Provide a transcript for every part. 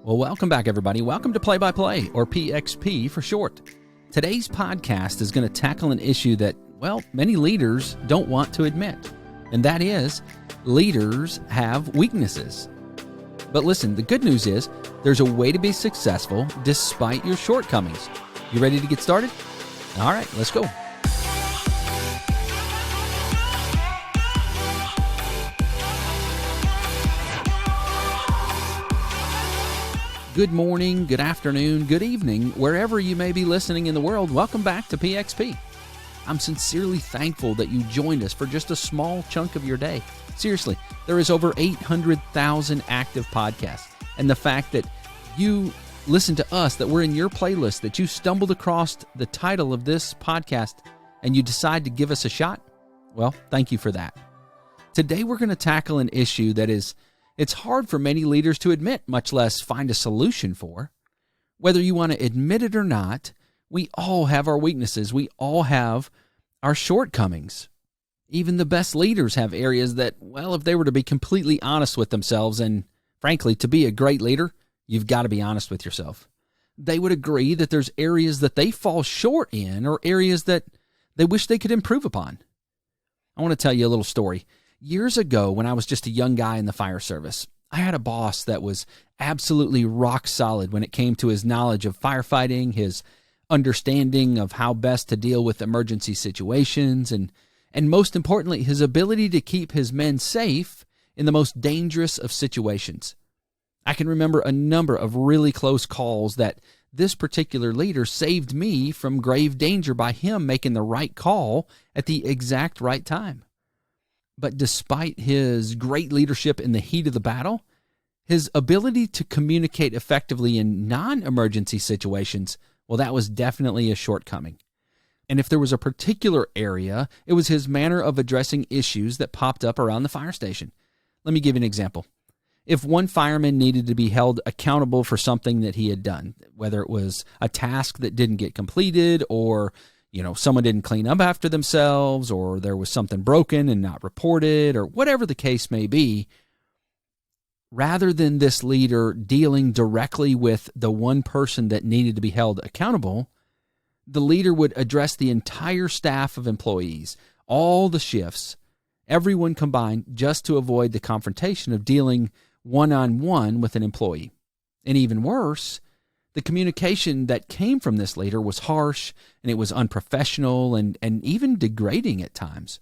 Well, welcome back, everybody. Welcome to Play by Play, or PxP for short. Today's podcast is going to tackle an issue that, well, many leaders don't want to admit, and that is leaders have weaknesses. But listen, the good news is there's a way to be successful despite your shortcomings. You ready to get started? All right, let's go. Good morning, good afternoon, good evening, wherever you may be listening in the world. Welcome back to PxP. I'm sincerely thankful that you joined us for just a small chunk of your day. Seriously, there is over 800,000 active podcasts, and the fact that you listen to us, that we're in your playlist, that you stumbled across the title of this podcast and you decide to give us a shot, well, thank you for that. Today we're going to tackle an issue that it's hard for many leaders to admit, much less find a solution for. Whether you want to admit it or not, we all have our weaknesses. We all have our shortcomings. Even the best leaders have areas that, well, if they were to be completely honest with themselves, and frankly, to be a great leader, you've got to be honest with yourself. They would agree that there's areas that they fall short in, or areas that they wish they could improve upon. I want to tell you a little story. Years ago, when I was just a young guy in the fire service, I had a boss that was absolutely rock solid when it came to his knowledge of firefighting, his understanding of how best to deal with emergency situations, and most importantly, his ability to keep his men safe in the most dangerous of situations. I can remember a number of really close calls that this particular leader saved me from grave danger by him making the right call at the exact right time. But despite his great leadership in the heat of the battle, his ability to communicate effectively in non-emergency situations, well, that was definitely a shortcoming. And if there was a particular area, it was his manner of addressing issues that popped up around the fire station. Let me give you an example. If one fireman needed to be held accountable for something that he had done, whether it was a task that didn't get completed, or someone didn't clean up after themselves, or there was something broken and not reported, or whatever the case may be, rather than this leader dealing directly with the one person that needed to be held accountable, the leader would address the entire staff of employees, all the shifts, everyone combined, just to avoid the confrontation of dealing one-on-one with an employee. And even worse, the communication that came from this leader was harsh, and it was unprofessional and even degrading at times.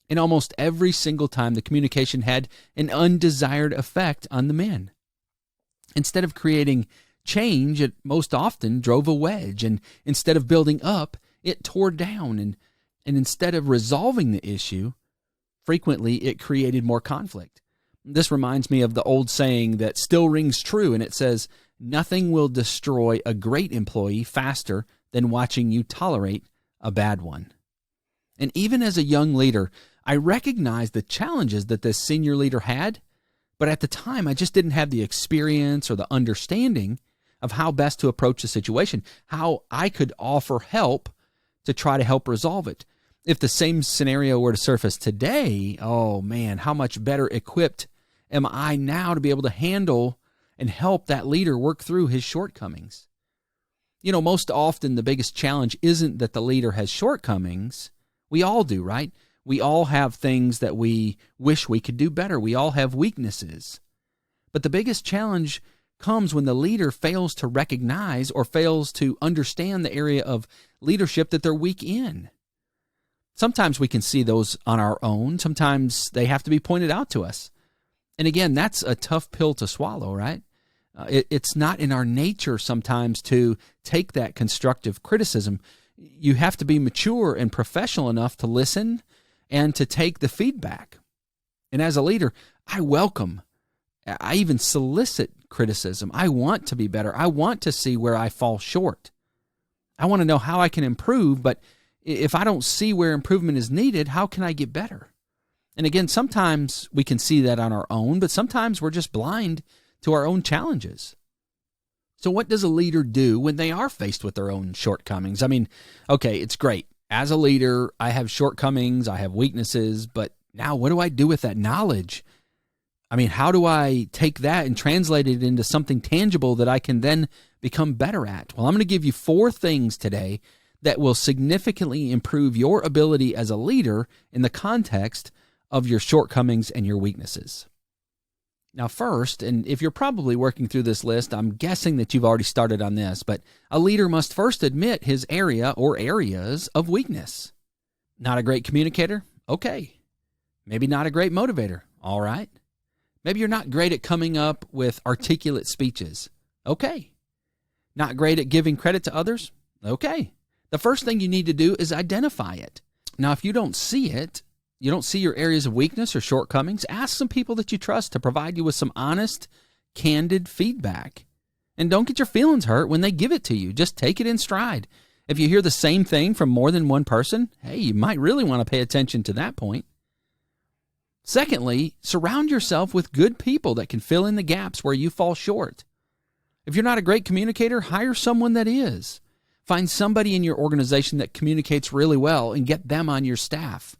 And almost every single time, the communication had an undesired effect on the men. Instead of creating change, it most often drove a wedge, and instead of building up, it tore down. And instead of resolving the issue, frequently it created more conflict. This reminds me of the old saying that still rings true, and it says, "Nothing will destroy a great employee faster than watching you tolerate a bad one." And even as a young leader, I recognized the challenges that this senior leader had, but at the time I just didn't have the experience or the understanding of how best to approach the situation, how I could offer help to try to help resolve it. If the same scenario were to surface today, oh man, how much better equipped am I now to be able to handle and help that leader work through his shortcomings. Most often the biggest challenge isn't that the leader has shortcomings. We all do, right? We all have things that we wish we could do better. We all have weaknesses. But the biggest challenge comes when the leader fails to recognize or fails to understand the area of leadership that they're weak in. Sometimes we can see those on our own. Sometimes they have to be pointed out to us. And again, that's a tough pill to swallow, right? It's not in our nature sometimes to take that constructive criticism. You have to be mature and professional enough to listen and to take the feedback. And as a leader, I even solicit criticism. I want to be better. I want to see where I fall short. I want to know how I can improve, but if I don't see where improvement is needed, how can I get better? And again, sometimes we can see that on our own, but sometimes we're just blind to our own challenges. So what does a leader do when they are faced with their own shortcomings? I mean, okay, it's great. As a leader, I have shortcomings, I have weaknesses, but now what do I do with that knowledge? I mean, how do I take that and translate it into something tangible that I can then become better at? Well, I'm going to give you 4 things today that will significantly improve your ability as a leader in the context of your shortcomings and your weaknesses. Now, first, and if you're probably working through this list, I'm guessing that you've already started on this, but a leader must first admit his area or areas of weakness. Not a great communicator? Okay. Maybe not a great motivator? All right. Maybe you're not great at coming up with articulate speeches? Okay. Not great at giving credit to others? Okay. The first thing you need to do is identify it. Now, if you don't see it, you don't see your areas of weakness or shortcomings, ask some people that you trust to provide you with some honest, candid feedback. And don't get your feelings hurt when they give it to you. Just take it in stride. If you hear the same thing from more than one person, hey, you might really want to pay attention to that point. Secondly, surround yourself with good people that can fill in the gaps where you fall short. If you're not a great communicator, hire someone that is. Find somebody in your organization that communicates really well and get them on your staff.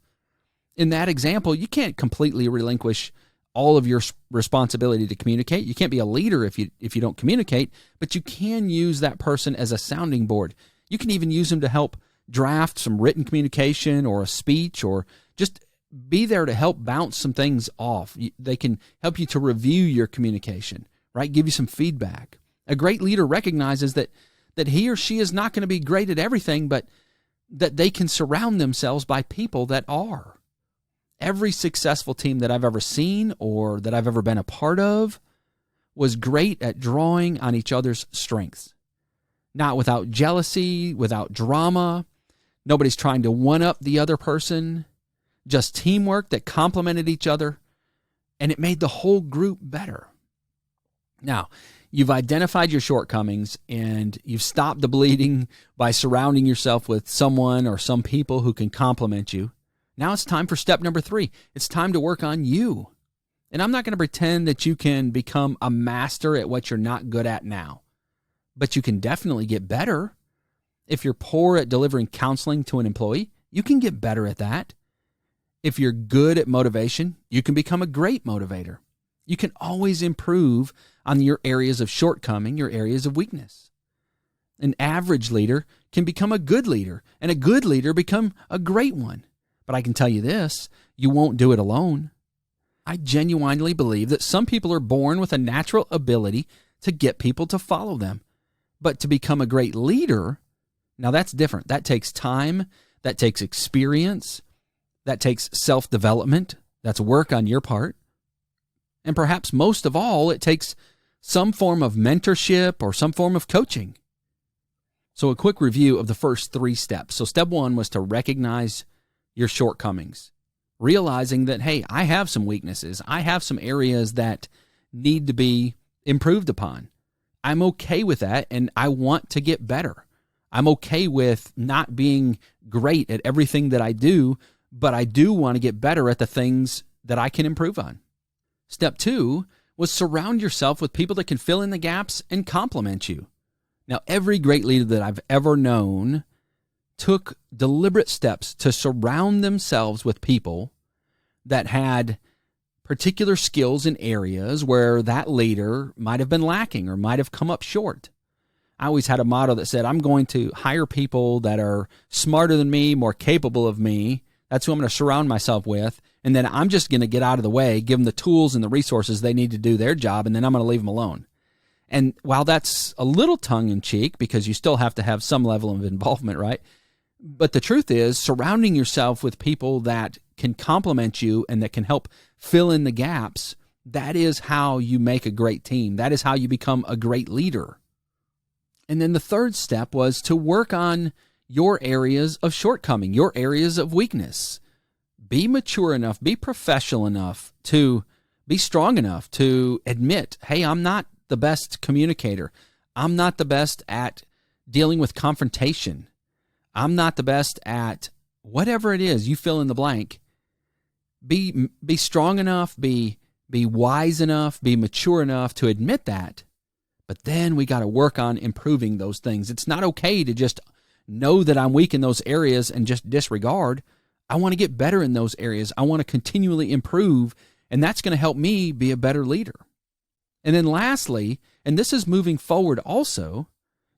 In that example, you can't completely relinquish all of your responsibility to communicate. You can't be a leader if you don't communicate, but you can use that person as a sounding board. You can even use them to help draft some written communication or a speech, or just be there to help bounce some things off. They can help you to review your communication, right? Give you some feedback. A great leader recognizes that he or she is not going to be great at everything, but that they can surround themselves by people that are. Every successful team that I've ever seen or that I've ever been a part of was great at drawing on each other's strengths. Not without jealousy, without drama. Nobody's trying to one-up the other person. Just teamwork that complemented each other, and it made the whole group better. Now, you've identified your shortcomings, and you've stopped the bleeding by surrounding yourself with someone or some people who can complement you. Now it's time for step number 3. It's time to work on you. And I'm not going to pretend that you can become a master at what you're not good at now, but you can definitely get better. If you're poor at delivering counseling to an employee, you can get better at that. If you're good at motivation, you can become a great motivator. You can always improve on your areas of shortcoming, your areas of weakness. An average leader can become a good leader, and a good leader become a great one. But I can tell you this, you won't do it alone. I genuinely believe that some people are born with a natural ability to get people to follow them. But to become a great leader, now that's different. That takes time, that takes experience, that takes self-development, that's work on your part. And perhaps most of all, it takes some form of mentorship or some form of coaching. So a quick review of the first 3 steps. So step 1 was to recognize your shortcomings, realizing that, hey, I have some weaknesses. I have some areas that need to be improved upon. I'm okay with that, and I want to get better. I'm okay with not being great at everything that I do, but I do want to get better at the things that I can improve on. Step 2 was surround yourself with people that can fill in the gaps and complement you. Now, every great leader that I've ever known took deliberate steps to surround themselves with people that had particular skills in areas where that leader might have been lacking or might have come up short. I always had a motto that said, I'm going to hire people that are smarter than me, more capable of me. That's who I'm going to surround myself with. And then I'm just going to get out of the way, give them the tools and the resources they need to do their job, and then I'm going to leave them alone. And while that's a little tongue-in-cheek, because you still have to have some level of involvement, right? But the truth is, surrounding yourself with people that can complement you and that can help fill in the gaps, that is how you make a great team. That is how you become a great leader. And then the third step was to work on your areas of shortcoming, your areas of weakness. Be mature enough, be professional enough to be strong enough to admit, hey, I'm not the best communicator. I'm not the best at dealing with confrontation. I'm not the best at whatever it is, you fill in the blank. Be strong enough, be wise enough, be mature enough to admit that. But then we got to work on improving those things. It's not okay to just know that I'm weak in those areas and just disregard. I want to get better in those areas. I want to continually improve And that's going to help me be a better leader. And then lastly, and this is moving forward also,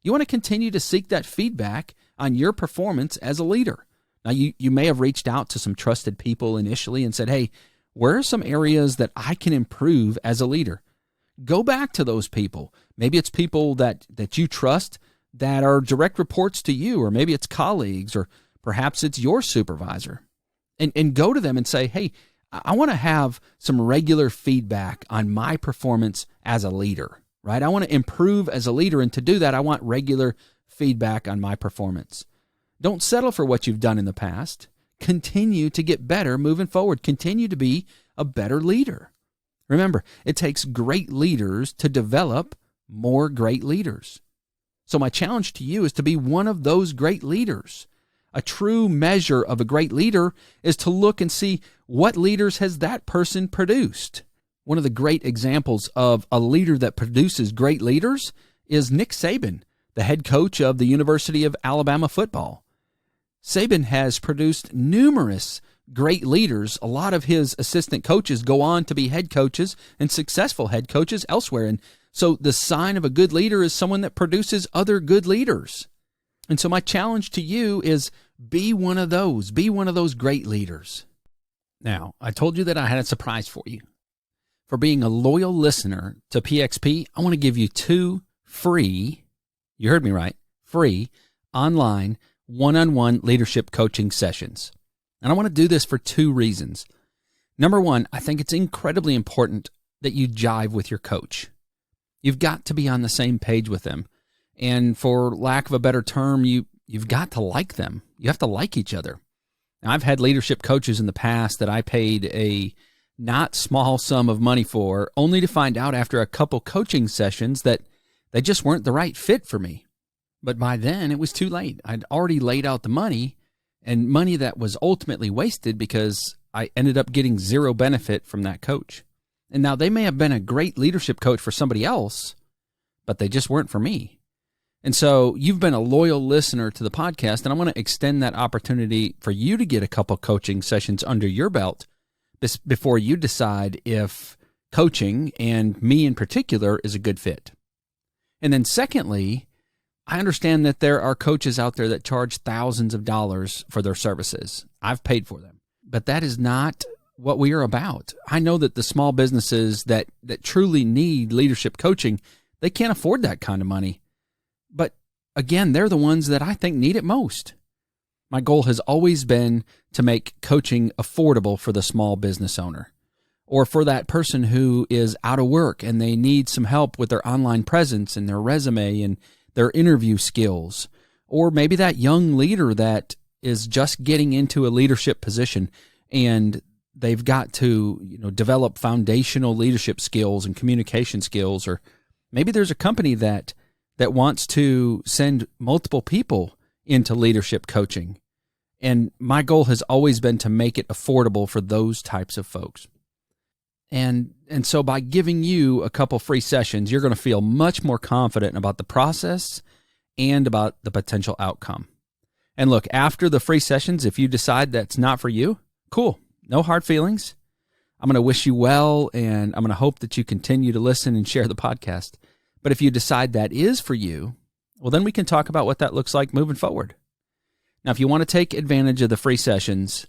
you want to continue to seek that feedback on your performance as a leader. Now, you may have reached out to some trusted people initially and said, hey, where are some areas that I can improve as a leader? Go back to those people. Maybe it's people that you trust that are direct reports to you, or maybe it's colleagues, or perhaps it's your supervisor. And go to them and say, hey, I want to have some regular feedback on my performance as a leader, right? I want to improve as a leader, and to do that, I want regular feedback on my performance. Don't settle for what you've done in the past. Continue to get better moving forward. Continue to be a better leader. Remember, it takes great leaders to develop more great leaders. So my challenge to you is to be one of those great leaders. A true measure of a great leader is to look and see what leaders has that person produced. One of the great examples of a leader that produces great leaders is Nick Saban, the head coach of the University of Alabama football. Saban has produced numerous great leaders. A lot of his assistant coaches go on to be head coaches and successful head coaches elsewhere. And so the sign of a good leader is someone that produces other good leaders. And so my challenge to you is be one of those. Be one of those great leaders. Now, I told you that I had a surprise for you. For being a loyal listener to PXP, I want to give you 2 free, you heard me right, free online one-on-one leadership coaching sessions. And I want to do this for 2 reasons. Number 1, I think it's incredibly important that you jive with your coach. You've got to be on the same page with them. And for lack of a better term, you've got to like them. You have to like each other. Now, I've had leadership coaches in the past that I paid a not small sum of money for, only to find out after a couple coaching sessions that they just weren't the right fit for me. But by then, it was too late. I'd already laid out the money, and money that was ultimately wasted because I ended up getting 0 benefit from that coach. And now they may have been a great leadership coach for somebody else, but they just weren't for me. And so you've been a loyal listener to the podcast, and I want to extend that opportunity for you to get a couple coaching sessions under your belt before you decide if coaching, and me in particular, is a good fit. And then secondly, I understand that there are coaches out there that charge thousands of dollars for their services. I've paid for them, but that is not what we are about. I know that the small businesses that truly need leadership coaching, they can't afford that kind of money. But again, they're the ones that I think need it most. My goal has always been to make coaching affordable for the small business owner, or for that person who is out of work and they need some help with their online presence and their resume and their interview skills, or maybe that young leader that is just getting into a leadership position and they've got to, develop foundational leadership skills and communication skills, or maybe there's a company that wants to send multiple people into leadership coaching. And my goal has always been to make it affordable for those types of folks. And so by giving you a couple free sessions, you're going to feel much more confident about the process and about the potential outcome. And look, after the free sessions, if you decide that's not for you, cool. No hard feelings. I'm going to wish you well, and I'm going to hope that you continue to listen and share the podcast. But if you decide that is for you, well, then we can talk about what that looks like moving forward. Now, if you want to take advantage of the free sessions,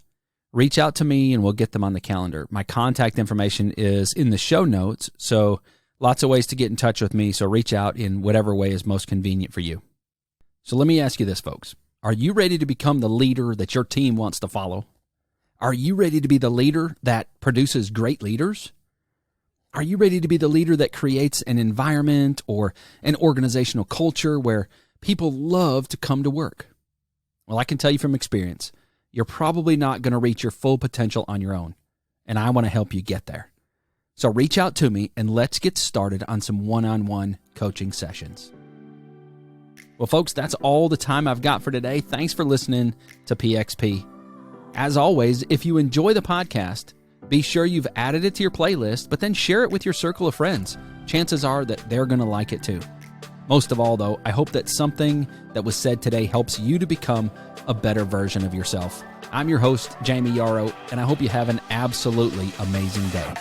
reach out to me and we'll get them on the calendar. My contact information is in the show notes, so lots of ways to get in touch with me, so reach out in whatever way is most convenient for you. So let me ask you this, folks. Are you ready to become the leader that your team wants to follow? Are you ready to be the leader that produces great leaders? Are you ready to be the leader that creates an environment or an organizational culture where people love to come to work? Well, I can tell you from experience, you're probably not going to reach your full potential on your own, and I want to help you get there. So reach out to me and let's get started on some one-on-one coaching sessions. Well, folks, that's all the time I've got for today. Thanks for listening to PXP. As always, if you enjoy the podcast, be sure you've added it to your playlist, but then share it with your circle of friends. Chances are that they're going to like it too. Most of all, though, I hope that something that was said today helps you to become a better version of yourself. I'm your host, Jayme Yarroch, and I hope you have an absolutely amazing day.